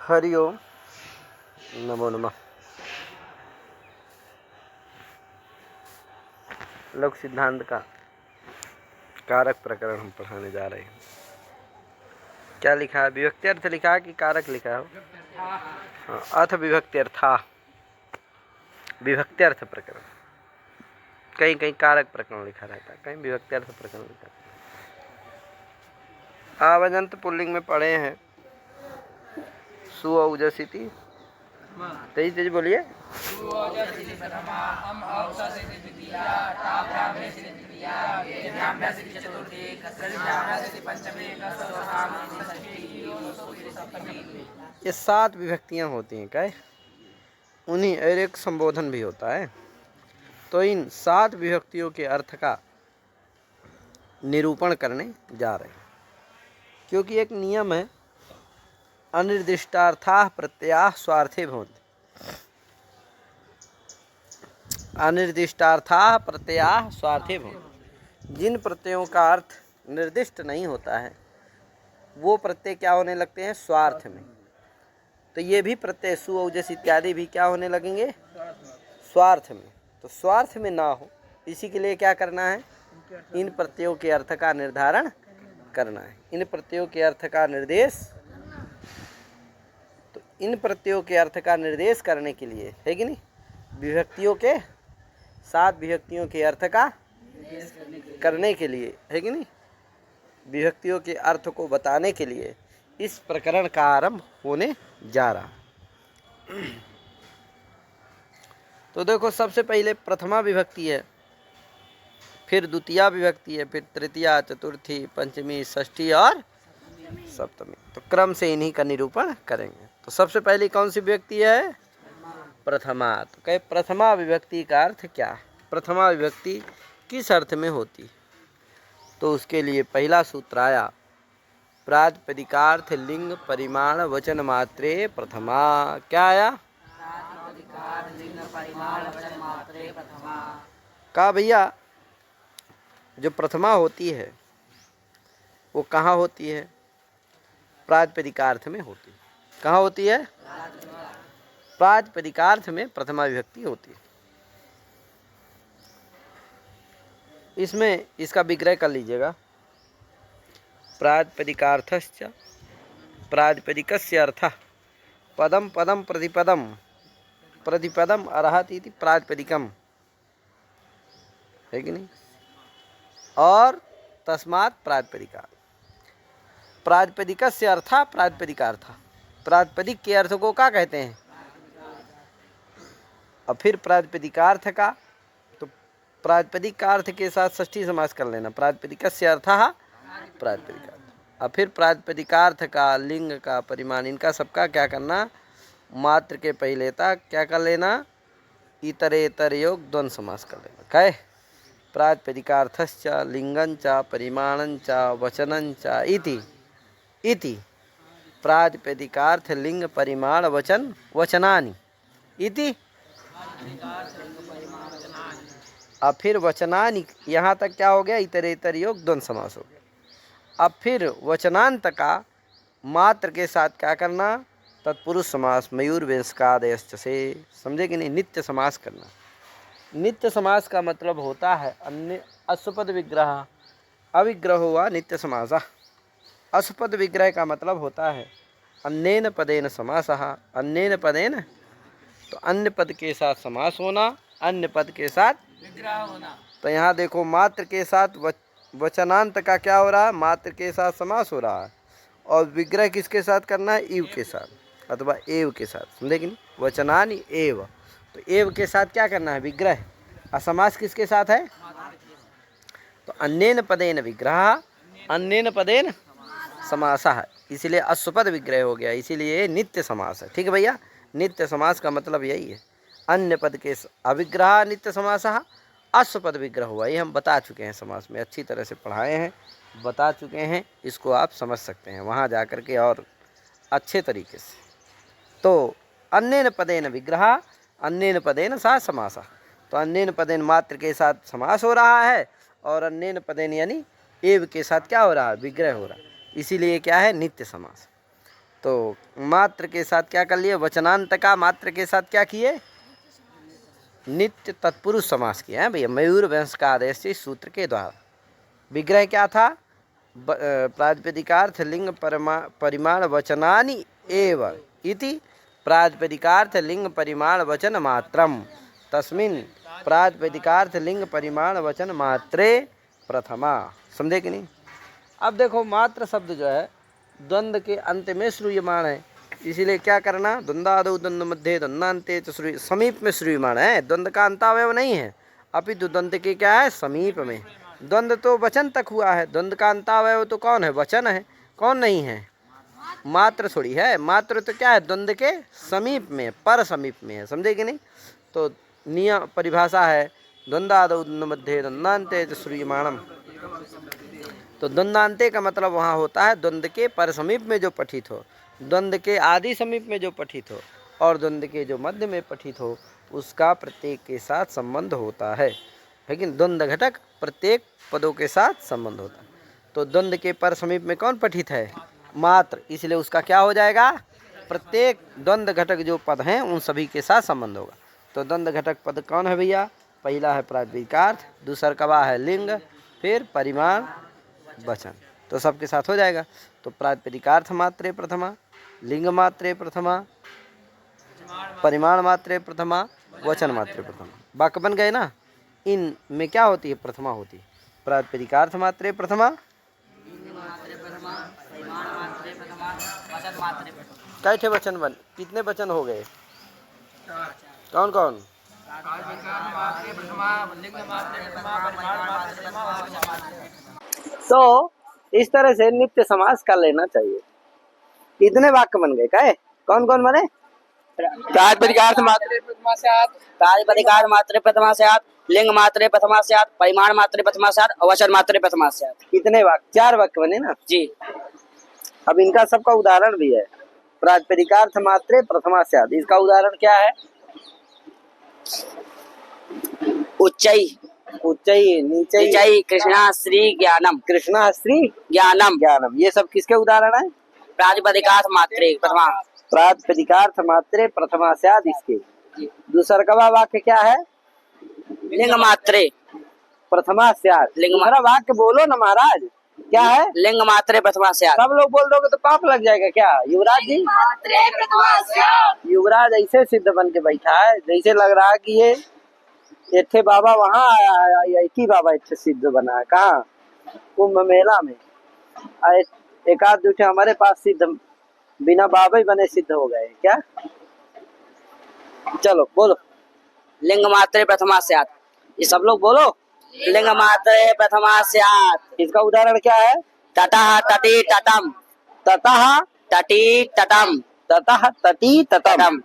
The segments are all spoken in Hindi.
हरि ओम नमो नमः। लोक सिद्धांत का कारक प्रकरण हम पढ़ाने जा रहे हैं। क्या लिखा है? विभक्ति अर्थ लिखा है कि कारक लिखा है? हाँ, अर्थ विभक्ति अर्था, विभक्ति अर्थ प्रकरण। कहीं कहीं कारक प्रकरण लिखा रहता है, कहीं विभक्ति अर्थ प्रकरण लिखा रहता है। आवजंत पुल्लिंग में पढ़े हैं सुऔजसिति। तेज तेज बोलिए। ये 7 विभक्तियां होती हैं। क्या उन्हीं और एक संबोधन भी होता है। तो इन 7 विभक्तियों के अर्थ का निरूपण करने जा रहे हैं, क्योंकि एक नियम है, अनिर्दिष्टार्थाः प्रत्ययाः स्वार्थे भवन्ति। अनिर्दिष्टार्थाः प्रत्ययाः स्वार्थे भवन्ति। जिन प्रत्ययों का अर्थ निर्दिष्ट नहीं होता है वो प्रत्यय क्या होने लगते हैं? स्वार्थ में। तो ये भी प्रत्यय सुऔजस इत्यादि भी क्या होने लगेंगे? स्वार्थ में। तो स्वार्थ में ना हो, इसी के लिए क्या करना है? इन प्रत्ययों के अर्थ का निर्धारण करना है। इन प्रत्ययों के अर्थ का निर्देश, तो इन प्रत्ययों के अर्थ का निर्देश करने के लिए है कि नहीं, विभक्तियों के 7 विभक्तियों के अर्थ का करने के लिए है कि नहीं, विभक्तियों के अर्थ को बताने के लिए इस प्रकरण का आरंभ होने जा रहा। तो देखो, सबसे पहले प्रथमा विभक्ति है, फिर द्वितीया विभक्ति है, फिर तृतीया, चतुर्थी, पंचमी, षष्ठी और सप्तमी। तो क्रम से इन्हीं का निरूपण करेंगे। तो सबसे पहली कौन सी विभक्ति है? प्रथमा। तो कहे प्रथमा विभक्ति का अर्थ क्या है? प्रथमा विभक्ति किस अर्थ में होती? तो उसके लिए पहला सूत्र आया, प्रातिपदिकार्थ लिंग परिमाण वचन मात्रे प्रथमा। क्या आया? कहा भैया, जो प्रथमा होती है वो कहाँ होती है? प्रातिपदिकार्थ में होती है। कहाँ होती है? प्रातिपदिकार्थ में प्रथमा विभक्ति होती है। इसमें इसका विग्रह कर लीजिएगा। प्रातिपदिकार्थश्च प्रातिपदिकस्य अर्थः पदम पदम प्रतिपदम प्रतिपदम अर्हति इति प्रातिपदिकम, है कि नहीं? और तस्मात् प्रातिपदिका। प्रातिपदिकस्य अर्थः प्रातिपदिकार्थः। प्रातिपदिक के अर्थ को क्या कहते हैं? और फिर प्रातिपदिकार्थ का, तो प्रातिपदिक का अर्थ के साथ षष्ठी समास कर लेना, प्रातिपदिकस्य अर्थः प्रातिपदिकार्थ। और फिर प्रातिपदिकार्थ का, लिंग का, परिमाण, इनका सबका क्या करना? मात्र के पहले तक क्या कर लेना? इतरेतर योग द्वंद्व समास कर लेना। क्या? प्रातिपदिकार्थश्च लिंगंच परिमाणंच वचनंच इति प्रातिपदिकार्थ लिंग परिमाण वचन वचनानि इति। अब फिर वचनानि, यहाँ तक क्या हो गया? इतरेतर योग द्वंद्व समास हो गया। अब फिर वचनांत का मात्र के साथ क्या करना? तत्पुरुष समास, मयूर वेशकादयश्च से। समझे कि नहीं? नित्य समास करना। नित्य समास का मतलब होता है अन्य अश्वपद विग्रह, अविग्रह हुआ नित्य समासः। अश्वपद विग्रह का मतलब होता है अन्येन पदेन समासः। अन्येन पदेन, तो अन्य पद के साथ समास होना, अन्य पद के साथ विग्रह होना। तो यहाँ देखो, मात्र के साथ वचनांत का क्या हो रहा है? मात्र के साथ समास हो रहा है। और विग्रह किसके साथ करना है? इव के साथ अथवा एव के साथ। समझे कि नहीं? वचनानि एव, तो एव के साथ क्या करना है? विग्रह। और समास किसके साथ है? तो अन्येन पदेन विग्रह, अन्येन पदेन समासः, इसीलिए अश्वपद विग्रह हो गया, इसीलिए नित्य समास है। ठीक है भैया? नित्य समास का मतलब यही है, अन्य पद के अविग्रह नित्य समासः, अश्वपद विग्रह हुआ। ये हम बता चुके हैं, समास में अच्छी तरह से पढ़ाए हैं, बता चुके हैं। इसको आप समझ सकते हैं वहाँ जा कर के और अच्छे तरीके से। तो अन्येन पदेन विग्रह, अन्येन पदेन सा समासः। तो अन्येन पदेन मात्र के साथ समास हो रहा है, और अन्येन पदेन यानी एव के साथ क्या हो रहा है? विग्रह हो रहा है। इसीलिए क्या है? नित्य समास। तो मात्र के साथ क्या कर लिए, वचनांत का मात्र के साथ क्या किए, नित्य तत्पुरुष समास किया है भैया, मयूर वंश का आदेश इस सूत्र के द्वारा। विग्रह क्या था, प्रातिपदिकार्थ लिंग परिमाण वचनानि एव इति प्रातिपदिकार्थ लिंग परिमाण वचन मात्रम तस्मिन् प्रातिपदिकार्थ लिंग परिमाण वचन मात्रे प्रथमा। समझे कि नहीं। अब देखो मात्र शब्द जो है द्वंद्व के अंत में श्रूयमाण है, इसीलिए क्या करना, द्वंद्वादौ द्वंद्व मध्य द्वंद्वान्ते च श्रूय, समीप में श्रूयमाण है, द्वंद्व का अंतावयव नहीं है, अपितु द्वंद्व के क्या है, समीप में। द्वंद्व तो वचन तक हुआ है, द्वंद्व का अंतावयव तो कौन है, वचन है, कौन नहीं है, मात्र थोड़ी है। मात्र तो क्या है, द्वंद्व के समीप में, पर समीप में है। समझे कि नहीं। तो नियम परिभाषा है द्वंद्वादौ द्वंद्व मध्य द्वंद्वान्ते च श्रूयमाणम। तो द्वंद्वान्ते का मतलब वहाँ होता है द्वंद्व के पर समीप में जो पठित हो, द्वंद्व के आदि समीप में जो पठित हो, और द्वंद्व के जो मध्य में पठित हो, उसका प्रत्येक के साथ संबंध होता है। लेकिन द्वंद्व घटक प्रत्येक पदों के साथ संबंध होता है। तो द्वंद्व के पर समीप में कौन पठित है, मात्र, इसलिए उसका क्या हो जाएगा, प्रत्येक द्वंद्व घटक जो पद हैं उन सभी के साथ संबंध होगा। तो द्वंद्व घटक पद कौन है भैया, पहला है प्रातिपदिकार्थ, दूसरा कवा है लिंग, फिर परिमाण वचन, तो सबके साथ हो जाएगा। तो प्रातिपदिकार्थ मात्रे प्रथमा, लिंग मात्रे प्रथमा, परिमाण मात्रे प्रथमा, वचन मात्रे प्रथमा, वाक्य बन गए ना। इन में क्या होती है, प्रथमा होती है। प्रातिपदिकार्थ मात्रे प्रथमा, कैसे वचन बन, कितने वचन हो गए, कौन कौन, तो इस तरह से नित्य समास कर लेना चाहिए। कितने वाक्य बन गए, कहे कौन कौन बने, प्रातिपदिकार्थ मात्रे प्रथमा स्यात्, प्रातिपदिकार्थ मात्रे प्रथमा स्यात्, लिंग मात्रे प्रथमा स्यात्, परिमाण मात्रे प्रथमा स्यात्, वचन मात्रे प्रथमा स्यात्। कितने वाक्य, 4 वाक्य बने ना जी। अब इनका सबका उदाहरण भी है। प्रातिपदिकार्थ मात्रे प्रथमा स्यात्, इसका उदाहरण क्या है, उच्चै उच्चै नीचै नीचै कृष्णा श्री ज्ञानम, कृष्णा श्री ज्ञानम ज्ञानम, ये सब किसके उदाहरण है, प्रातिपदिकार्थ मात्रे प्रथमा, प्रातिपदिकार्थ मात्रे प्रथमा स्यात् इसके। दूसरा का वाक्य क्या है, लिंग मात्रे प्रथमा स्यात्। लिंग दूसरा वाक्य बोलो ना महाराज, क्या है, लिंग मात्रे प्रथमा स्यात्। सब लोग बोल दोगे तो पाप लग जाएगा क्या, युवराज जी, मात्रे प्रथमा स्यात्। युवराज ऐसे सिद्ध बन के बैठा है जैसे लग रहा है कि ये थे बाबा वहाँ आया है, एक ही बाबा इतने सिद्ध बना है, कहाँ, कुंभ मेला में। एक आध दूठे हमारे पास सिद्ध बिना बाबा ही बने सिद्ध हो गए क्या। चलो बोलो, लिंग मात्रे प्रथमा स्यात्, ये सब लोग बोलो, लिंग मात्रे प्रथमा स्यात्। इसका उदाहरण क्या है, ततः तटी तटम, ततः तटी तटम, ततः तटी तटम।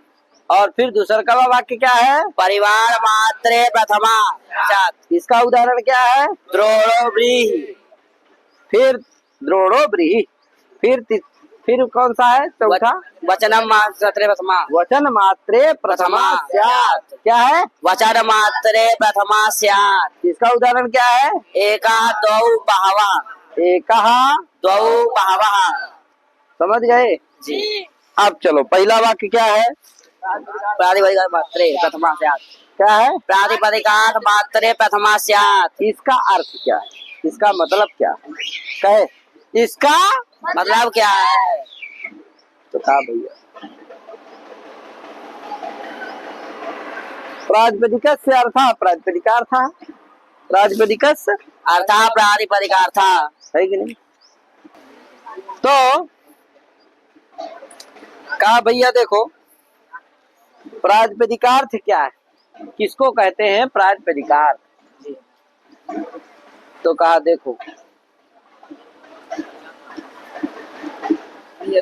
और फिर दूसरा का वाक्य क्या है, परिवार मात्रे प्रथमा स्यात्। इसका उदाहरण क्या है, द्रोणो व्रीहि, फिर द्रोणो व्रीहि, फिर कौन सा है चौथा, वचनम मात्रे प्रथमा, वचन मात्रे प्रथमा स्यात्। क्या है, वचन मात्रे प्रथमा स्यात्। इसका उदाहरण क्या है, एका द्वौ बहवः, एकः द्वौ बहवः। समझ गए जी। अब चलो पहला वाक्य क्या है, प्रातिपदिकार्थ मात्रे प्रथमा स्यात्। क्या है, प्रातिपदिकार्थ मात्रे प्रथमा स्यात्। इसका अर्थ क्या है, इसका मतलब क्या है, कहे इसका मतलब क्या है, तो कहा भैया, प्रातिपदिक से अर्थ प्रातिपदिकार्थ, प्रातिपदिक अर्थः प्रातिपदिकार्थ है कि नहीं। तो कहा भैया देखो प्रातिपदिकार्थ क्या है, किसको कहते हैं प्रातिपदिकार्थ, तो कहा देखो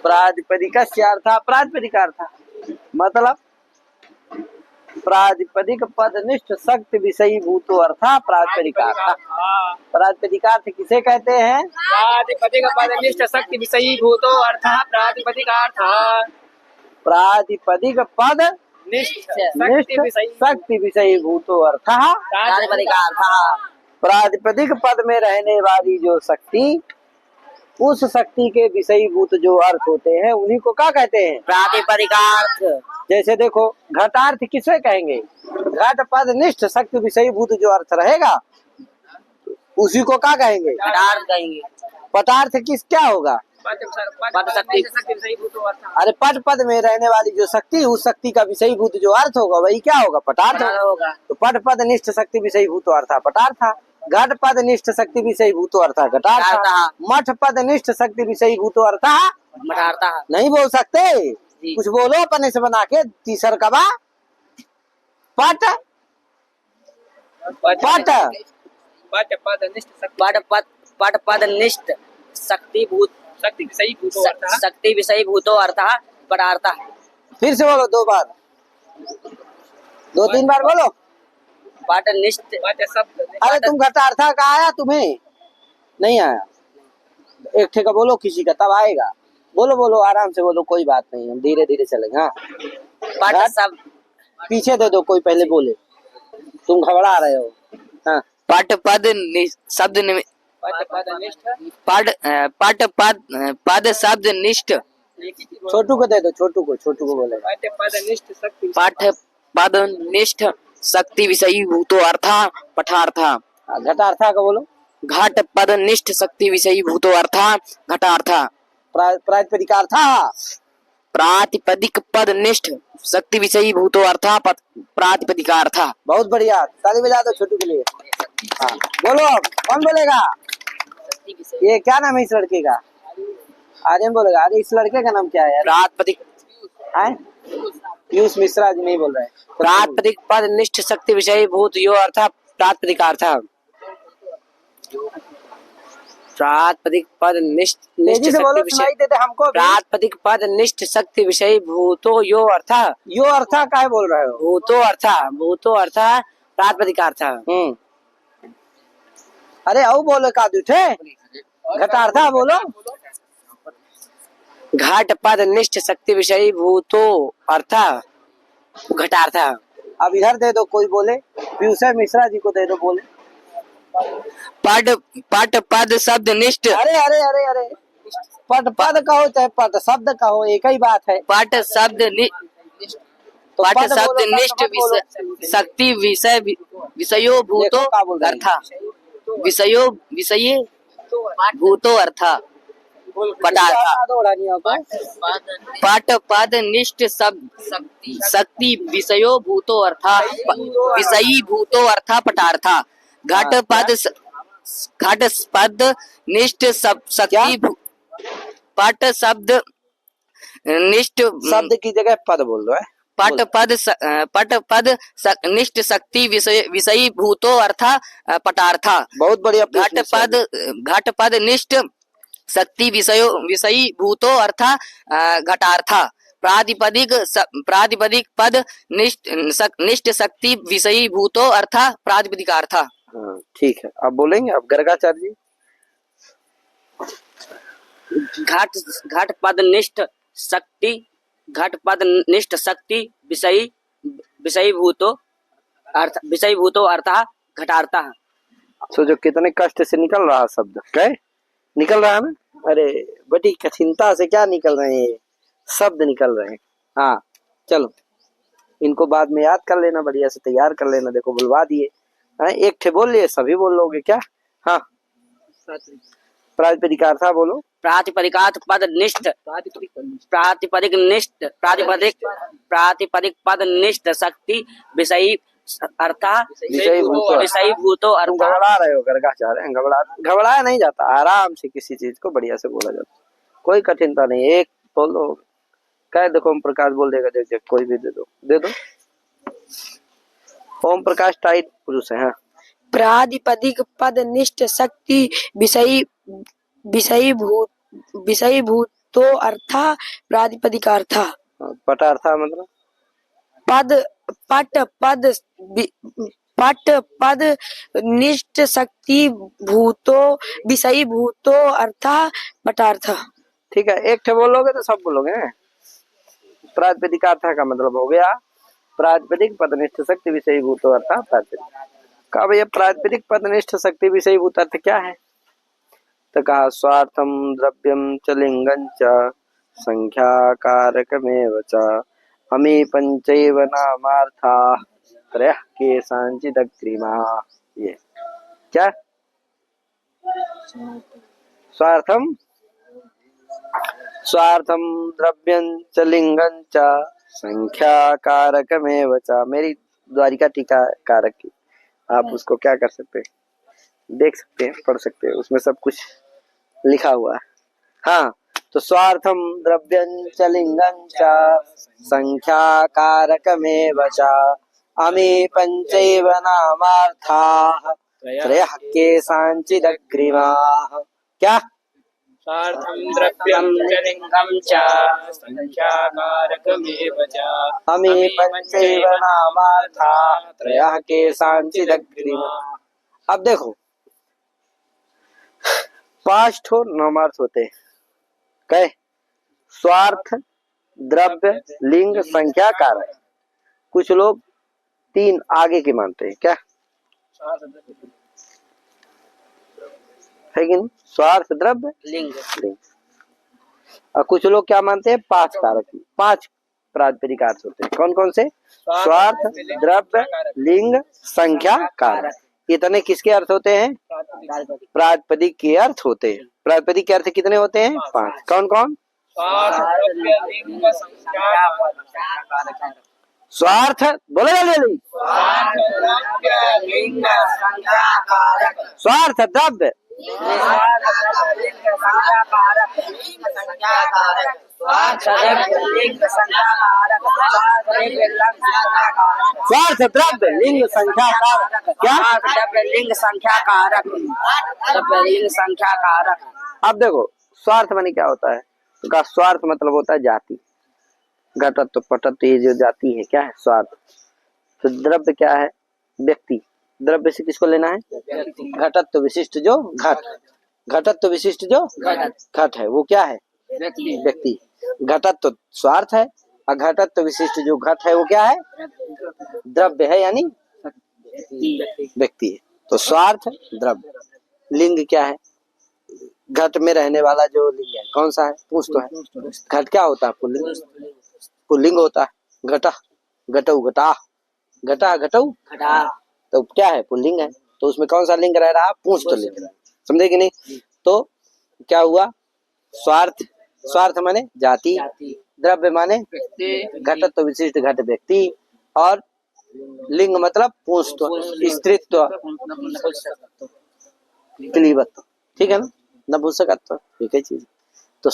प्रातिपदिक अर्थ प्रातिपदिकार्थ, मतलब प्रातिपदिक पदनिष्ठ शक्ति विषयी भूतो अर्थ प्रातिपदिकार्थ। प्रातिपदिकार्थ किसे कहते हैं, प्रातिपदिक पदनिष्ठ शक्ति विषयी भूतो अर्थ प्रातिपदिकार्थ। प्रातिपदिक पद निष्ठ शक्ति विषयी भूतो अर्थ प्रातिपदिकार्थ। प्रातिपदिक पद में रहने वाली जो शक्ति उस शक्ति के विषयीभूत जो अर्थ होते हैं उन्हीं को क्या कहते हैं? प्रातिपदिकार्थ। जैसे देखो घटार्थ किसे कहेंगे? घट पद निष्ठ शक्ति विषयीभूत जो अर्थ रहेगा उसी को क्या कहेंगे? घटार्थ कहेंगे। पटार्थ किस क्या होगा? पद शक्ति। अरे पद पद में रहने वाली जो शक्ति उस शक्ति का विषयीभूत जो अर्थ होगा वही क्या होगा? पटार्थ होगा। होगा। तो पद पद निष्ठ शक्ति विषयीभूत अर्थ पटार्थ। घट पद निष्ठ शक्ति विषयीभूत अर्थ घटार्थ। घटार्थ। मठ पद निष्ठ शक्ति विषयीभूत अर्थ मठार्थ। नहीं बोल सकते? कुछ बोलो अपने से बना के। तीसर कबा पट पट पद पद निष्ठ शक्ति भूत शक्ति विषयी भूतो अर्थ पदार्थ। फिर से बोलो 2 बार, 2-3 बार बोलो। पद निष्ठ। अरे तुम घटार्थ का आया? तुम्हें नहीं आया? एक ठेका बोलो किसी का तब आएगा। बोलो बोलो आराम से बोलो, कोई बात नहीं, हम धीरे धीरे चलेंगे। हाँ पद सब पीछे दे दो, कोई पहले बोले, तुम घबरा रहे हो। हाँ पट पद शब्द पद शब्द निष्ठ। छोटू को दे दो, छोटू को बोले। पाठ पद निष्ठ शक्ति विषयी भूतो अर्थ पठार्थ। घटार्थ का बोलो। घट पद निष्ठ शक्ति विषयी भूतो अर्थ घटार्थ। प्रातिपदिकार्थ। प्रातिपदिक पद निष्ठ शक्ति विषयी भूतो अर्थ प्रातिपदिकार्थ। बहुत बढ़िया, ताली बजा दो छोटू के लिए। हाँ बोलो, अब कौन बोलेगा? ये क्या नाम है इस लड़के का? आर्यन बोलेगा। अरे इस लड़के का नाम क्या है? प्रातिपदिक पीयूष मिश्रा जी नहीं बोल रहे। प्रातिपदिक पद निष्ठ शक्ति विषयी भूत यो अर्थ प्रातिपदिकार्थ। प्रातिपदिक पद निष्ठ तेजी से बोलो, सुनाई देते हमको भी। प्रातिपदिक पद निष्ठ शक्ति विषयी भूतो यो अर्थ। यो अर्थ काहे बोल रहे हो? भूतो अर्थ प्रातिपदिकार्थ। अरे औ बोलो का दूठे घटार्थ बोलो। घाट पद निष्ठ शक्ति विषयी भूतो अर्थ घटार्थ। अब इधर दे दो, कोई बोले। पीयूष मिश्रा जी को दे दो, बोले। पट पद शब्द निष्ठ। अरे अरे अरे अरे पट पद कहो चाहे पट शब्द कहो, एक ही बात है। पट शब्द तो पट पद शब्द बोलो, निष्ठ पद बोलो। शक्ति विषयो भूतो देखो क्या बोल रहे अर्थ विषय भूतो अर्थ पदार्थ। पट पद निष्ठ शक्ति विषयो भूतो अर्थ विषयी भूतो अर्थ पटार्थ। घट पद निष्ठ शक्ति पट शब्द निष्ठ शब्द की जगह पद बोल दो। पट पद निष्ठ शक्ति विषयी भूतो अर्थ पटार्थ। बहुत बढ़िया। घट पद निष्ठ शक्ति विषयी भूतो अर्थ घटार्थ। प्रातिपदिक पद निष्ठ शक्ति विषयी भूतो अर्थ प्रातिपदिकार्थ। ठीक है, अब बोलेंगे। अब गर्गाचार्य जी। घट पद निष्ठ शक्ति विषयी भूतो अर्थ घटार्थ। सोचो कितने कष्ट से निकल रहा शब्द, क्या निकल रहा है ना? अरे बड़ी कठिनता से क्या निकल रहे हैं, शब्द निकल रहे हैं। हाँ चलो, इनको बाद में याद कर लेना, बढ़िया से तैयार कर लेना। देखो बुलवा दिए, एक ठे बोल लिए, सभी बोल लोगे क्या? हाँ प्रातिपदिकार्थ बोलो। प्रातिपदिकार्थ पद निष्ठ प्रातिपदिक पद निष्ठ शक्ति विषयी अर्थ विषयी भूतो अर्थ। घबरा रहे हो गर्गाचार्य? घबराया नहीं जाता, आराम से किसी चीज को बढ़िया से बोला जाता, कोई कठिनता नहीं। एक बोलो, कह देखो ओम प्रकाश बोल देगा। देख कोई भी दे दो। ओम प्रकाश टाइट पुरुष है। हाँ प्रातिपदिक पद निष्ठ शक्ति विषयी भूतो अर्थ प्रातिपदिकार्थ। पटार्थ मतलब पट पद निष्ठ शक्ति भूतो विषयी भूतो अर्थ पटार्थ। ठीक है, एक ठे बोलोगे तो सब बोलोगे। प्रातिपदिकार्थ का मतलब हो गया प्रातिपदिक पदनिष्ठ शक्ति विषयी भूतो अर्थ प्रातिपदिक। का भैया प्रातिपदिक पदनिष्ठ शक्ति विषयी भूत अर्थ क्या है? तो कहा स्वार्थम द्रव्यम च लिंगं च संख्याकारकमेव च अमी पंचैव नामार्था त्रयः केषाञ्चिदग्रिमा। ये क्या स्वार्थम स्वार्थम द्रव्यं च लिंगं च संख्याकारकमेव च। मेरी द्वारिका टीका कारक की आप उसको क्या कर सकते हैं, देख सकते हैं, पढ़ सकते हैं, उसमें सब कुछ लिखा हुआ है। हाँ, तो स्वार्थम द्रव्यं च लिंगं च संख्याकारकमेव च अमी पंचैव नामार्थाः त्रयः केषाञ्चिदग्रिमाः। क्या स्वार्थं द्रव्यं च लिंगं च संख्याकारकमेव च अमी पंचैव नामार्थाः त्रयः केषाञ्चिदग्रिमाः। अब देखो 5 ठो नामार्थ होते हैं। कहे स्वार्थ, द्रव्य, लिंग, संख्या, कारक। कुछ लोग 3 आगे के मानते हैं। क्या है कि नहीं? स्वार्थ, द्रव्य, लिंग। और कुछ लोग क्या मानते हैं 5 कारक, 5 प्रातिपदिक अर्थ होते हैं। कौन कौन से? स्वार्थ, द्रव्य, लिंग, संख्या, कारक। इतने किसके अर्थ होते हैं? प्रातिपदिक के अर्थ होते हैं। प्रातिपदिक के अर्थ कितने होते हैं? 5। कौन कौन? स्वार्थ, बोलो जल्दी। स्वार्थ, द्रव्य, स्वार्थ, द्रव्य, लिंग, संख्या, कारक। क्या? लिंग संख्या कारक। लिंग संख्या कारक। अब देखो स्वार्थ माने क्या होता है? तो का स्वार्थ मतलब होता है जाति, घटत्व, पटत्व, ये जो जाति है क्या है? स्वार्थ। तो द्रव्य क्या है? व्यक्ति। द्रव्य से किसको लेना है? घटत्व विशिष्ट जो घट, घटत्व विशिष्ट जो घट है वो क्या है? व्यक्ति। घटत्व स्वार्थ है और घटत्व विशिष्ट जो घट है वो क्या है? द्रव्य है, यानी व्यक्ति है। तो स्वार्थ, द्रव्य। लिंग क्या है? घट में रहने वाला जो लिंग है कौन सा है? पुंस तो है। घट क्या होता है? पुल्लिंग। पुल्लिंग होता है। घटा, घटऊ, घटा, घटा, घटऊ, तो क्या है? पुल्लिंग है। तो उसमें कौन सा लिंग रह रहा है? पुंस तो लिंग। समझे कि नहीं? तो क्या हुआ? स्वार्थ, स्वार्थ माने जाति, द्रव्य माने घटत्व विशिष्ट घट व्यक्ति, और लिंग मतलब पुंसत्व, स्त्रीत्व, क्लीबत्व। ठीक है ना? नपुंसकत्व, एक ही चीज। तो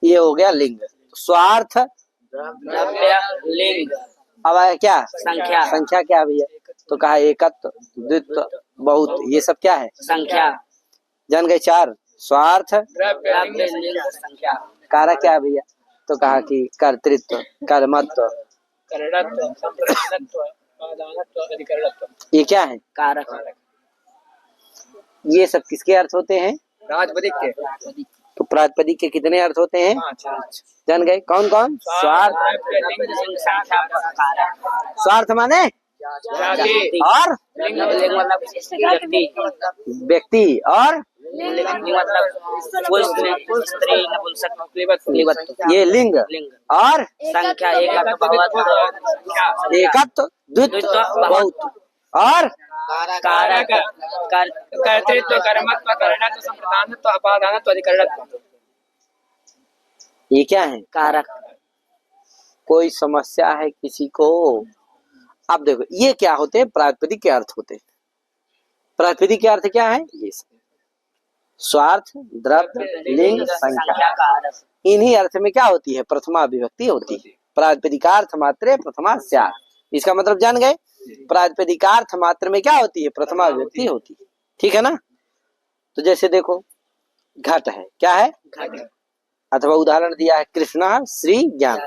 ये हो गया लिंग। स्वार्थ, द्रव्य, लिंग। अब आया क्या? संख्या। संख्या क्या है भैया? तो कहा एकत्व, द्वित्व, बहुत, ये सब क्या है? संख्या। जान गए 4। स्वार्थ, द्रव्य, लिंग, संख्या। कारक क्या है भैया? तो कहा कि कर्तृत्व, कर्मत्व, करणत्व, संप्रदानत्व, उपादानत्व, अधिकरणत्व। ये क्या है? कारक। ये सब किसके अर्थ होते हैं? प्रातिपदिक के। तो प्रातिपदिक के कितने अर्थ होते हैं? 5। जान गए कौन कौन? स्वार्थ, लिंग, संख्या, कारक। स्वार्थ माने जाति और लिंग मतलब व्यक्ति, व्यक्ति, और लिंग मतलब पुरुष, स्त्री, नपुंसक, क्लीबत्व। ये लिंग, लिंग। और संख्या, एकत्व, बहुत्व, एकत्व, द्वित्व, बहुत, और कारक, कर्तृत्व, कर्मत्व, करणत्व, संप्रदानत्व, उपादानत्व, अधिकरणत्व। ये क्या है? कारक। कोई समस्या है किसी को? अब देखो ये क्या होते हैं? प्रातिपदिक के अर्थ होते हैं। प्रातिपदिक के अर्थ क्या है? ये स्वार्थ, द्रव्य, लिंग, संख्या, कारक। इन्हीं अर्थ में क्या होती है? प्रथमा विभक्ति होती है। प्रातिपदिकार्थ मात्रे प्रथमा स्यात्। इसका मतलब जान गए? प्रातिपदिकार्थ मात्र में क्या होती है? प्रथमा विभक्ति होती है। ठीक है ना? तो जैसे देखो घट है, क्या है? अथवा उदाहरण दिया है कृष्णा श्री ज्ञान।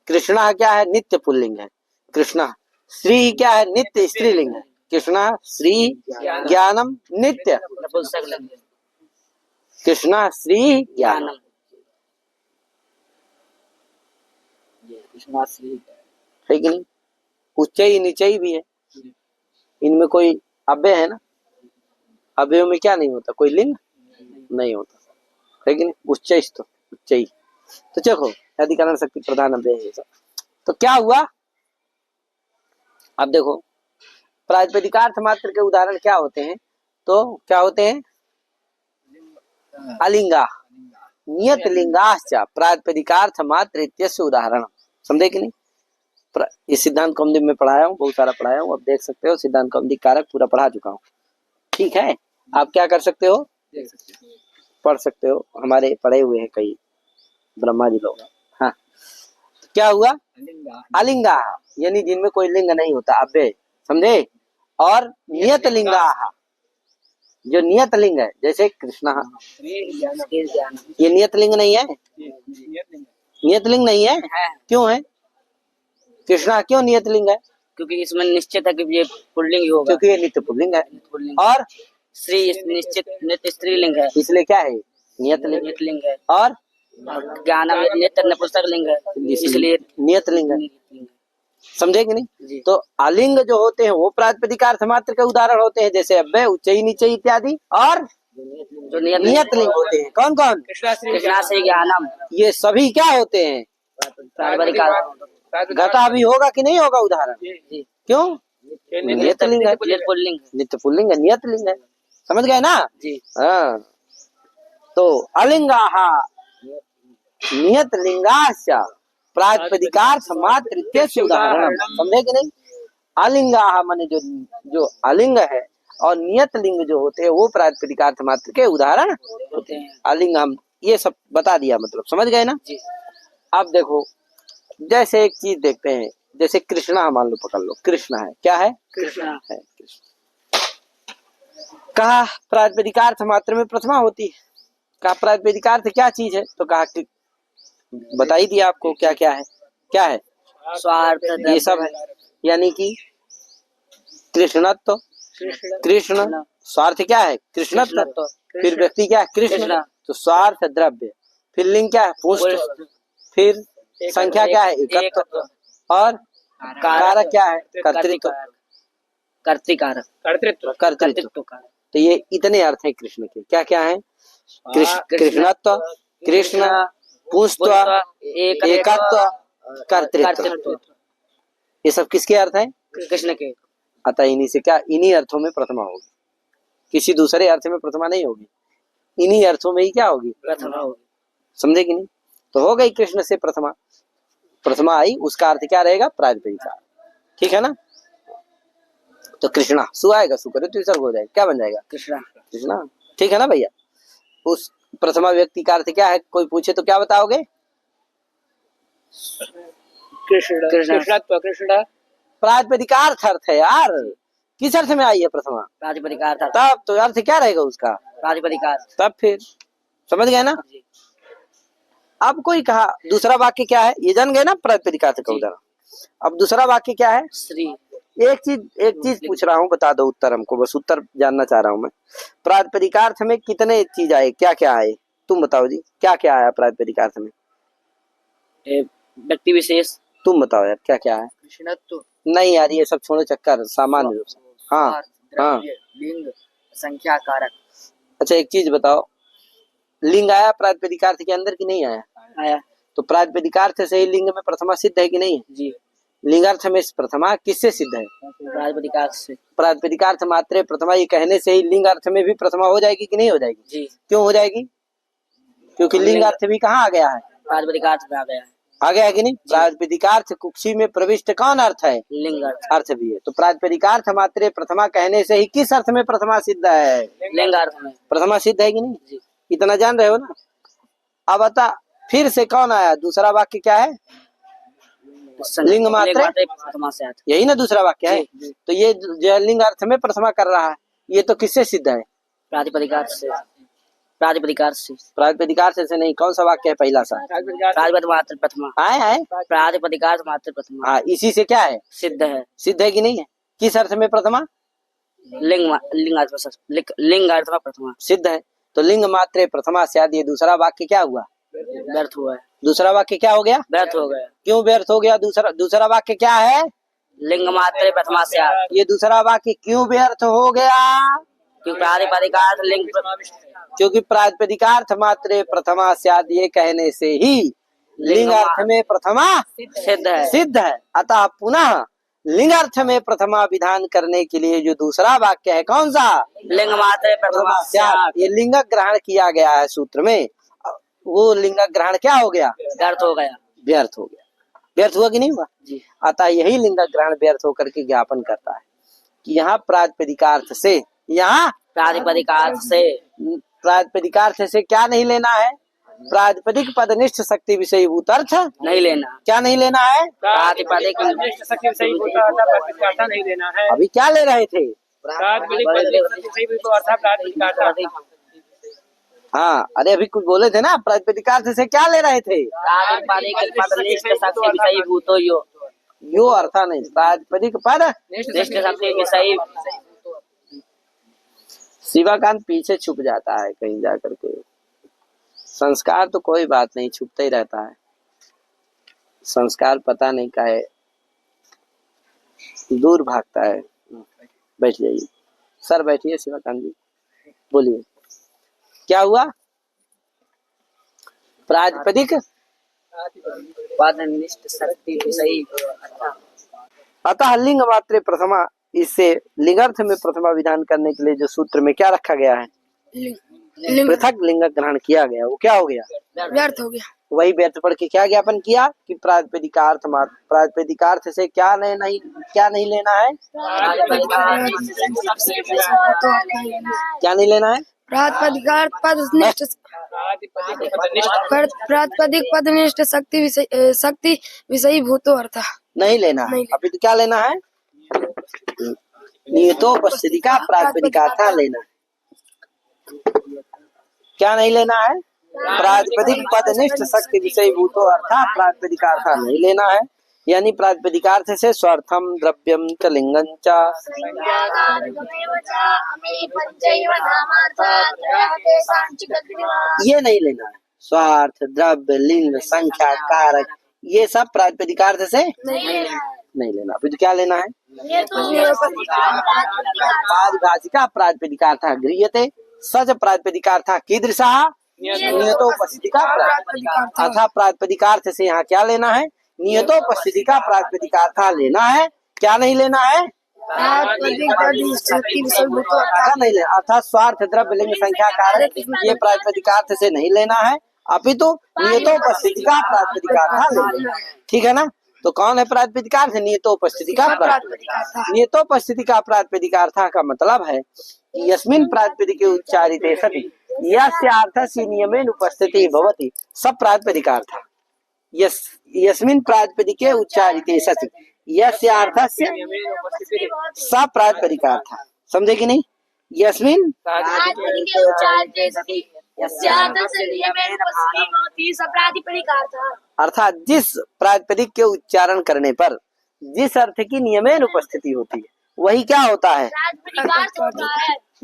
कृष्णा क्या है? नित्य पुल्लिंग है। कृष्णा। श्री क्या है? नित्य स्त्रीलिंग है। कृष्णा श्री ज्ञानम नित्य। कृष्णा श्री ज्ञानम। है कि नहीं? उच्चई नीचई भी है। इनमें कोई अव्यय है ना? अव्यय में क्या नहीं होता? कोई लिंग नहीं होता है कि नहीं, उच्चैस्त उच्चई। तो देखो अधिकरण शक्ति प्रधान अव्यय है सब। तो क्या हुआ, अब देखो प्रातिपदिकार्थ मात्र के उदाहरण क्या होते हैं, तो क्या होते हैं, अलिंगा नियत लिंगाश्च प्रातिपदिकार्थ मात्र इत्यस्य उदाहरण। समझे कि नहीं, ये सिद्धांत कौमुदी में पढ़ाया हूँ, बहुत सारा पढ़ाया हूँ, अब देख सकते हो सिद्धांत कौमुदी कारक पूरा पढ़ा चुका हूँ। ठीक है, आप क्या कर सकते हो, पढ़ सकते हो, हमारे पढ़े हुए हैं कई ब्रह्मा जी लोग। हाँ, क्या हुआ, अलिंगा यानी जिनमें कोई लिंग नहीं होता, अव्यय, समझे, और नियत लिंगा जो नियत लिंग है, जैसे कृष्ण, ये नियत लिंग नहीं है, नियत लिंग नहीं है, क्यों है कृष्णा, क्यों नियत लिंग है, क्योंकि इसमें निश्चित है कि ये पुल्लिंग ही होगा, क्योंकि ये नित्य पुल्लिंग है, और श्री निश्चित नित्य स्त्रीलिंग है, इसलिए क्या है नियत लिंग, नियत लिंग है, और ज्ञान नित्य नपुंसक लिंग है, इसलिए नियत लिंग है। समझे कि नहीं, तो अलिंग जो होते हैं वो प्रातिपदिकार्थ मात्र के उदाहरण होते हैं, जैसे अव्यय, उच्चई, नीचई इत्यादि, और जो नियत लिंग होते हैं कौन कौन, कृष्णा से ज्ञानम, ये सभी क्या होते हैं, प्रातिपदिकार्थ, घटा भी होगा कि नहीं होगा उदाहरण, क्यों, नियत लिंग है, पुल्लिंग नित्य पुल्लिंग है, नियत लिंग है, समझ गए ना जी। हाँ, तो अलिंगा नियत लिंगाश्च प्रातिपदिकार्थ मात्र इत्यस्य उदाहरण। समझे कि नहीं, अलिंगा माने जो जो अलिंग है और नियत लिंग जो होते हैं वो प्रातिपदिकार्थ मात्र के उदाहरण होते हैं। अलिंग हम ये सब बता दिया, मतलब समझ गए ना। अब देखो जैसे एक चीज देखते हैं, जैसे कृष्णा मान लो, पकड़ लो, कृष्णा है, क्या है, कृष्णा है कृष्ण। कहा प्रातिपदिकार्थ मात्र में प्रथमा होती है, कहा प्रातिपदिकार्थ क्या चीज है, तो कहा कि बता ही दिया आपको क्या क्या है, क्या है, स्वार्थ, ये सब है, यानी कि कृष्णत्व, कृष्ण स्वार्थ क्या है, कृष्णत्व, फिर व्यक्ति क्या है, कृष्ण, तो स्वार्थ द्रव्य, फिर लिंग क्या है, पुष्ट, फिर संख्या क्या है, एकत्व, और कारक क्या है, कर्तृत्व, कर्तृत्व। तो ये इतने अर्थ है कृष्ण के, क्या क्या है, कृष्णत्व, कृष्ण, पुंस्त्व, एकत्व, कर्तृत्व, ये सब किसके अर्थ है, कृष्ण के। अतः इन्हीं से क्या, इन्हीं अर्थों में प्रथमा होगी, किसी दूसरे अर्थ में प्रथमा नहीं होगी, इन्हीं अर्थों में ही क्या होगी, प्रथमा होगी। समझे कि नहीं, तो हो गई कृष्ण से प्रथमा, प्रथमा आई, उसका अर्थ क्या रहेगा, प्रातिपदिका, ठीक है ना। तो कृष्णा सु आएगा, सु करे तो विसर्ग हो जाएगा, क्या बन जाएगा, कृष्णा, कृष्णा, ठीक है ना भैया। उस प्रथमा व्यक्ति का अर्थ क्या है, कोई पूछे तो क्या बताओगे, कृष्ण, कृष्णत्व, कृष्ण प्रातिपदिकार्थ अर्थ है यार, किस अर्थ में आई है प्रथमा, प्रातिपदिकार्थ, तब तो अर्थ क्या रहेगा उसका, प्रातिपदिकार्थ, तब फिर समझ गए ना। अब कोई कहा दूसरा वाक्य क्या है, ये जान गए ना प्रातिपदिकार्थ का उदाहरण। अब दूसरा वाक्य क्या है, श्री, एक चीज पूछ रहा हूँ, बता दो उत्तर हमको, बस उत्तर जानना चाह रहा हूँ मैं। प्रातिपदिकार्थ में कितने चीज आए, क्या क्या आए, तुम बताओ जी, क्या क्या आया प्रातिपदिकार्थ में, व्यक्ति विशेष, तुम बताओ यार क्या क्या है, कृष्णत्व, नहीं यार ये सब छोड़ो चक्कर, सामान्य रूप से, हाँ हाँ, लिंग, संख्या, कारक। अच्छा एक चीज बताओ, लिंग आया प्रातिपदिकार्थ के अंदर कि नहीं आया, आया, तो प्रातिपदिकार्थ से ही लिंग में प्रथमा सिद्ध है कि नहीं है जी, लिंगार्थ में प्रथमा किससे सिद्ध है, प्रातिपदिकार्थ से, प्रातिपदिकार्थ मात्रे प्रथमा ये कहने से ही लिंग अर्थ में भी प्रथमा हो जाएगी कि नहीं हो जाएगी, जी, क्यों हो जाएगी, क्योंकि लिंग अर्थ भी कहाँ आ गया है, प्रातिपदिकार्थ में आ गया है, आ गया है कि नहीं। प्रातिपदिकार्थ कुक्षी में प्रविष्ट कौन अर्थ है, लिंग अर्थ, अर्थ भी है, तो प्रातिपदिकार्थ मात्रे प्रथमा कहने से ही किस अर्थ में प्रथमा सिद्ध है, लिंग अर्थ में प्रथमा सिद्ध है कि नहीं जी। इतना जान रहे हो ना। अब बता फिर से कौन आया, दूसरा वाक्य क्या है, लिंग मात्रे प्रथमा से आता, यही ना दूसरा वाक्य है, जी। तो ये जो लिंग अर्थ में प्रथमा कर रहा है, ये तो किससे सिद्ध है, प्रातिपदिकार्थ से, प्रातिपदिकार्थ से, प्रातिपदिकार्थ से नहीं, कौन सा वाक्य है पहला सा, प्रातिपद मात्र प्रथमा, आए प्रातिपदिकार्थ मात्र प्रथमा, हाँ, इसी से क्या है, सिद्ध है, सिद्ध है कि नहीं है, किस अर्थ में प्रथमा, लिंग लिंग अर्थ में प्रथमा सिद्ध है, तो लिंग मात्रे प्रथमा से ये दूसरा वाक्य क्या हुआ, व्यर्थ हुआ है, दूसरा वाक्य क्या हो गया, व्यर्थ हो गया, क्यों व्यर्थ हो गया, दूसरा वाक्य क्या है, लिंग मात्रे प्रथमा से ये दूसरा वाक्य क्यों व्यर्थ हो गया, क्योंकि प्रातिपदिकार्थ लिंग क्योंकि प्रातिपदिकार्थ मात्रे प्रथमा स्यात् ये कहने से ही लिंग अर्थ में प्रथमा सिद्ध है। सिद्ध है। अतः पुनः लिंग अर्थ में प्रथमा विधान करने के लिए जो दूसरा वाक्य है कौन सा? लिंग मात्रे प्रथमा स्यात्, ये लिंग ग्रहण किया गया है सूत्र में, वो लिंग ग्रहण क्या हो गया? व्यर्थ हो गया। व्यर्थ हो गया। व्यर्थ हुआ कि नहीं हुआ? जी। अतः यही लिंग ग्रहण व्यर्थ होकर के ज्ञापन करता है कि यहाँ प्रातिपदिकार्थ से, यहाँ प्रातिपदिकार्थ से क्या नहीं लेना है? प्रातिपदिक पदनिष्ठ शक्ति विषयभूत अर्थ नहीं लेना। क्या नहीं लेना है? प्रातिपदिक शक्ति विषयी होता प्रातिपदिकार्थ नहीं लेना है। अभी क्या ले रहे थे? प्रातिपदिक विषयी तो अर्थात प्रातिपदिकार्थ। हाँ, अरे अभी कुछ बोले थे ना, प्रातिपदिकार्थ से क्या ले रहे थे? प्रातिपदिक पदनिष्ठ शक्ति विषयी भूतो यो अर्थ नहीं, प्रातिपदिक पद निष्ठ शक्ति विषयी। शिवाकांत पीछे छुप जाता है कहीं जा करके। संस्कार तो कोई बात नहीं, छुपता ही रहता है। संस्कार पता नहीं का है, दूर भागता है। बैठ जाइए सर, बैठिए शिवाकांत जी, बोलिए क्या हुआ? प्रातिपदिक पदनिष्ठ शक्ति विषयी। अतः लिंग मात्रे प्रथमा, इससे लिंगार्थ में प्रथमा विधान करने के लिए जो सूत्र में क्या रखा गया है? पृथक लिंग ग्रहण किया गया, वो क्या हो गया? व्यर्थ हो गया। वही व्यर्थ पढ़ के क्या ज्ञापन किया कि प्रातिपदिकार्थ से क्या नहीं लेना है? क्या नहीं लेना है? प्रातिपदिकार्थ पदनिष्ठ प्रातिपदिक पदनिष्ठ शक्ति विषयी भूतो अर्थ नहीं लेना है। अभी तो क्या लेना है? नियतोपस्थिति का प्रातिपदिकार्थ लेना है। क्या नहीं लेना है? प्रातिपदिक पदनिष्ठ शक्ति विषय भूतो अर्थात प्रातिपदिकार्थ नहीं लेना है। यानी प्रातिपदिकार्थ से स्वार्थम द्रव्यम च लिंगं च ये नहीं लेना है। स्वार्थ, द्रव्य, लिंग, संख्या, कारक, ये सब प्रातिपदिकार्थ से नहीं लेना। अभी तो क्या लेना है? पारिभाषिका प्रातिपदिकार्थ गृह्यते, सच प्रातिपदिकार्थ कीदृशः नियतोपस्थिति का प्रातिपदिकार्थ। अर्थात प्रातिपदिकार्थ से यहाँ क्या लेना है? नियतोपस्थिति का प्रातिपदिकार्थ लेना है। क्या नहीं लेना है? नहीं लेना। अर्थात स्वार्थ, द्रव्य, लिंग, संख्या, कारक, ये प्रातिपदिकार्थ से नहीं लेना है, अपितु नियतोपस्थिति का प्रातिपदिकार्थ लेना है। ठीक है ना? तो कौन है प्रातिपदिकार्थ? नियतोपस्थिति का प्रातिपदिकार्थ। नियतोपस्थिति का प्रातिपदिकार्थ का मतलब है कि यस्मिन् प्रातिपदिके उच्चारिते सति यस्य अर्थस्य नियमेन उपस्थिति भवति सब प्रातिपदिकार्थ। यस्मिन् प्रातिपदिके उच्चारिते सति यस्य अर्थस्य सब प्रातिपदिकार्थ। समझे कि नहीं? यस्मिन् अर्थात जिस प्रातिपदिक के उच्चारण करने पर जिस अर्थ की नियमेन उपस्थिति होती है वही क्या होता है?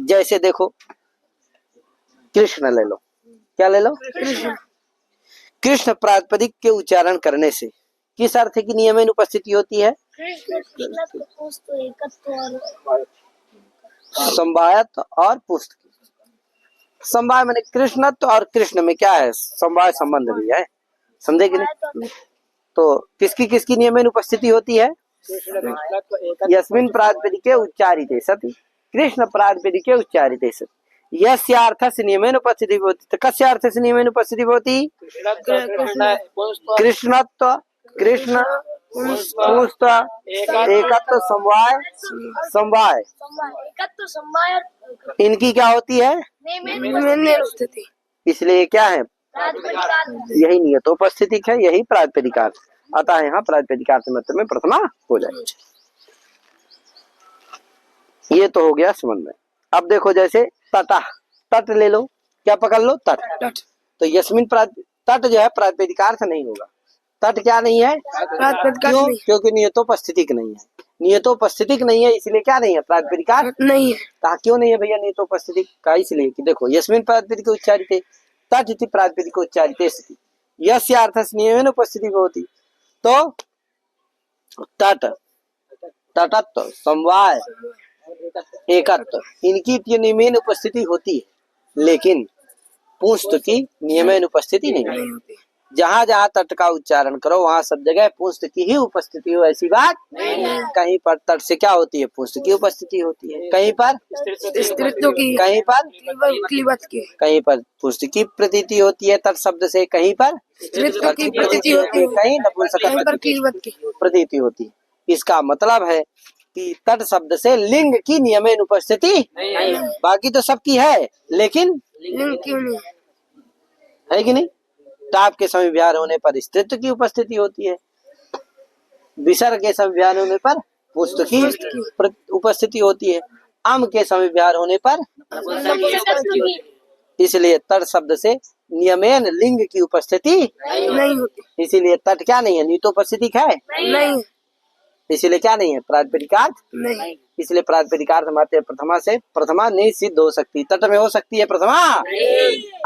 जैसे देखो, कृष्ण ले लो। क्या ले लो? कृष्ण प्रातिपदिक के उच्चारण करने से किस अर्थ की नियमेन उपस्थिति होती है? समवायत और पुष्ट। समवाय माने कृष्णत्व और कृष्ण में क्या है? समवाय संबंध भी है। समझे कि नहीं? तो किसकी नियमेन उपस्थिति होती है? यस्मिन् प्रातिपदिके उच्चारिते सति कृष्ण प्रातिपदिके उच्चारिते सति यस्य अर्थस्य नियमेन उपस्थिति भवति। तो कस्य अर्थस्य नियमेन उपस्थिति भवति? कृष्णत्व, कृष्ण, पुंस्त्व, एकत्व, समवाय, इनकी क्या होती है? इसलिए क्या है? यही नियतोपस्थिति है, यही प्रातिपदिकार्थ। अतः यहाँ प्रातिपदिकार्थ मतलब में प्रथमा हो जाए। ये तो हो गया संबंध में। अब देखो जैसे तट, तट ले लो। क्या पकड़ लो? तट। तो यस्मिन तट जो है प्रातिपदिकार्थ नहीं होगा। तट क्या नहीं है? क्यों? क्योंकि नियतोपस्थितिक नहीं है। नियतोपस्थितिक नहीं है इसलिए क्या नहीं है? प्रातिपदिकार्थ नहीं है। कहा क्यों नहीं है भैया नियतोपस्थितिक का? इसलिए कि देखो यस्मिन प्रातिपदिक उच्चारिते तट इति प्रातिपदिक उच्चारिते स्थिति यस्य अर्थस्य नियमेन उपस्थिति भवति। तो तट, तटत्व, समवाय, एकत्व, इनकी नियमेन उपस्थिति होती है, लेकिन पुंस्त की नियमेन उपस्थिति नहीं है। जहाँ जहाँ तट का उच्चारण करो वहाँ सब जगह पुंस्त की ही उपस्थिति हो, ऐसी बात कहीं पर तट से क्या होती है, पुंस्त की उपस्थिति होती है, कहीं पर स्त्रीत्व की, कहीं पर क्लीवत की, कहीं पर पुंस्त की प्रतीति होती है तट शब्द से, कहीं पर स्त्रीत्व की प्रतीति होती है, कहीं नपुंसक कहीं पर क्लीवत की प्रतीति होती है। इसका मतलब है कि तट शब्द से लिंग की नियमेन उपस्थिति नहीं, बाकी तो सबकी है, लेकिन लिंग क्यों नहीं? है कि नहीं। टाप के समव्यार होने पर स्त्रीत्व की उपस्थिति होती है, विसर्ग के समव्यार होने पर पुंस्त की उपस्थिति होती है, अम के समव्यार होने पर, इसलिए तट शब्द से नियमेन लिंग की उपस्थिति नहीं होती, इसीलिए तट क्या नहीं है, नियुतोपस्थिति है, नहीं, इसीलिए क्या नहीं है, प्रातिपदिकार्थ नहीं, इसलिए प्रातिपदिकार्थ मात्र प्रथमा से प्रथमा नहीं सिद्ध हो सकती, तट में हो सकती है प्रथमा,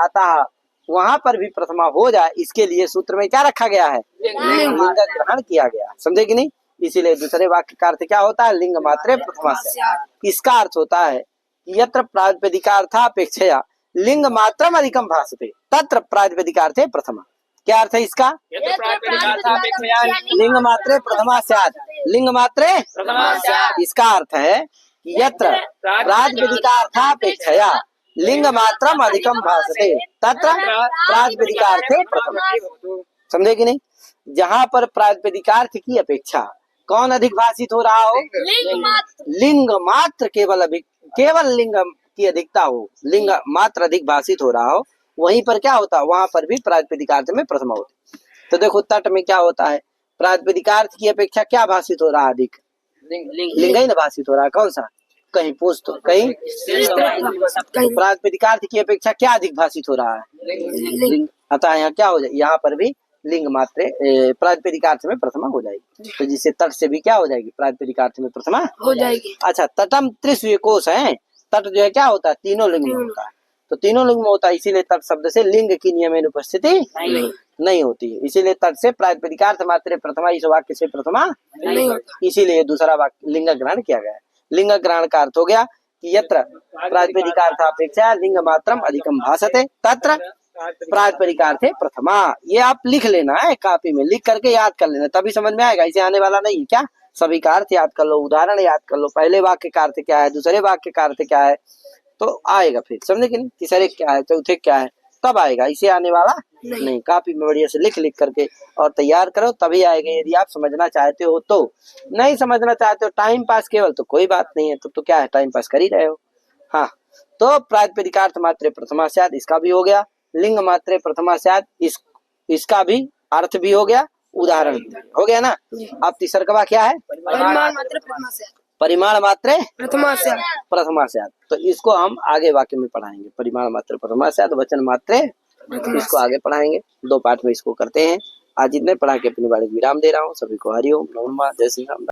अतः वहां पर भी प्रथमा हो जाए इसके लिए सूत्र में क्या रखा गया है, लिंग ग्रहण किया गया, समझे कि नहीं। इसीलिए दूसरे वाक्य का अर्थ क्या होता है, लिंग मात्रे प्रथमा से। इसका अर्थ होता है कि यत्र प्रातिपदिकार्थापेक्षया लिंग मात्रम अधिकम भासते तत्र प्रातिपदिकार्थे प्रथमा। क्या अर्थ है इसका, लिंग मात्रे प्रथमा स्यात्, लिंग मात्रे, इसका अर्थ है कि यत्र प्रातिपदिकार्थापेक्षया लिंग मात्रम अधिकम भासते तत्र प्रातिपदिकार्थे प्रथमा, समझे कि नहीं। जहाँ पर प्रातिपदिकार्थ की अपेक्षा कौन अधिक भाषित हो रहा हो, लिंग मात्र केवल लिंग की अधिकता हो, लिंग मात्र अधिक भाषित हो रहा हो, वहीं पर क्या होता है, वहां पर भी प्रातिपदिकार्थ में प्रथमा होती। तो देखो तट में क्या होता है, प्रातिपदिकार्थ की अपेक्षा क्या भाषित हो रहा है, अधिक लिंग ही न भाषित हो रहा है, कौन सा, कहीं पुंस्त कहीं, प्रातिपदिकार्थ की अपेक्षा क्या अधिक भाषित हो रहा है, लिंग। अतः यहाँ क्या हो जाए, यहाँ पर भी लिंग मात्रे प्रातिपदिकार्थ में प्रथमा हो जाएगी, तो जिससे तट से भी क्या हो जाएगी, प्रातिपदिकार्थ में प्रथमा हो जाएगी। अच्छा, तटम त्रिस्वीय कोश है, तट जो है क्या होता है, तीनों लिंग में होता है, तो तीनों लिंग में होता है, इसीलिए तट शब्द से लिंग की नियमेन उपस्थिति नहीं होती है, इसीलिए तट से प्रातिपदिकार्थ मात्रे प्रथमा इस वाक्य से प्रथमा नहीं होता, इसीलिए दूसरा वाक्य लिंग ग्रहण किया गया है। लिंग ग्रहण का अर्थ हो गया कि यत्र प्रातिपदिकार्थापेक्षा लिंग मात्रम अधिकम भासते तत्र प्रातिपदिकार्थे प्रथमा। ये आप लिख लेना है, कॉपी में लिख करके याद कर लेना, तभी समझ में आएगा, इसे आने वाला नहीं है क्या, सभी का अर्थ याद कर लो, उदाहरण याद कर लो, पहले वाक्य का अर्थ क्या है, दूसरे वाक्य का अर्थ क्या है, तो आएगा फिर, समझे कि नहीं, तीसरे क्या है, चौथे क्या है, तब आएगा, इसे आने वाला नहीं। कॉपी में बढ़िया से लिख करके और तैयार करो, तभी आएगा। यदि आप समझना चाहते हो तो, नहीं समझना चाहते हो टाइम पास केवल, तो कोई बात नहीं है, तो क्या है, टाइम पास कर ही रहे हो। हाँ, तो प्रातिपदिकार्थ मात्रे प्रथमा स्यात्, इसका भी हो गया, लिंग मात्रे प्रथमा स्यात्, इसका भी अर्थ भी हो गया, उदाहरण हो गया ना। अब तीसरा क्या है, परिमाण मात्र प्रथमा स्यात्, परिमाण मात्रे प्रथमा स्यात्, तो इसको हम आगे वाक्य में पढ़ाएंगे, परिमाण मात्रे प्रथमा स्यात्, वचन मात्रे, इसको आगे पढ़ाएंगे, 2 पाठ में इसको करते हैं। आज इतने पढ़ा के अपनी बाणी विराम दे रहा हूँ। सभी को हरिओम, नमः, जय श्री राम।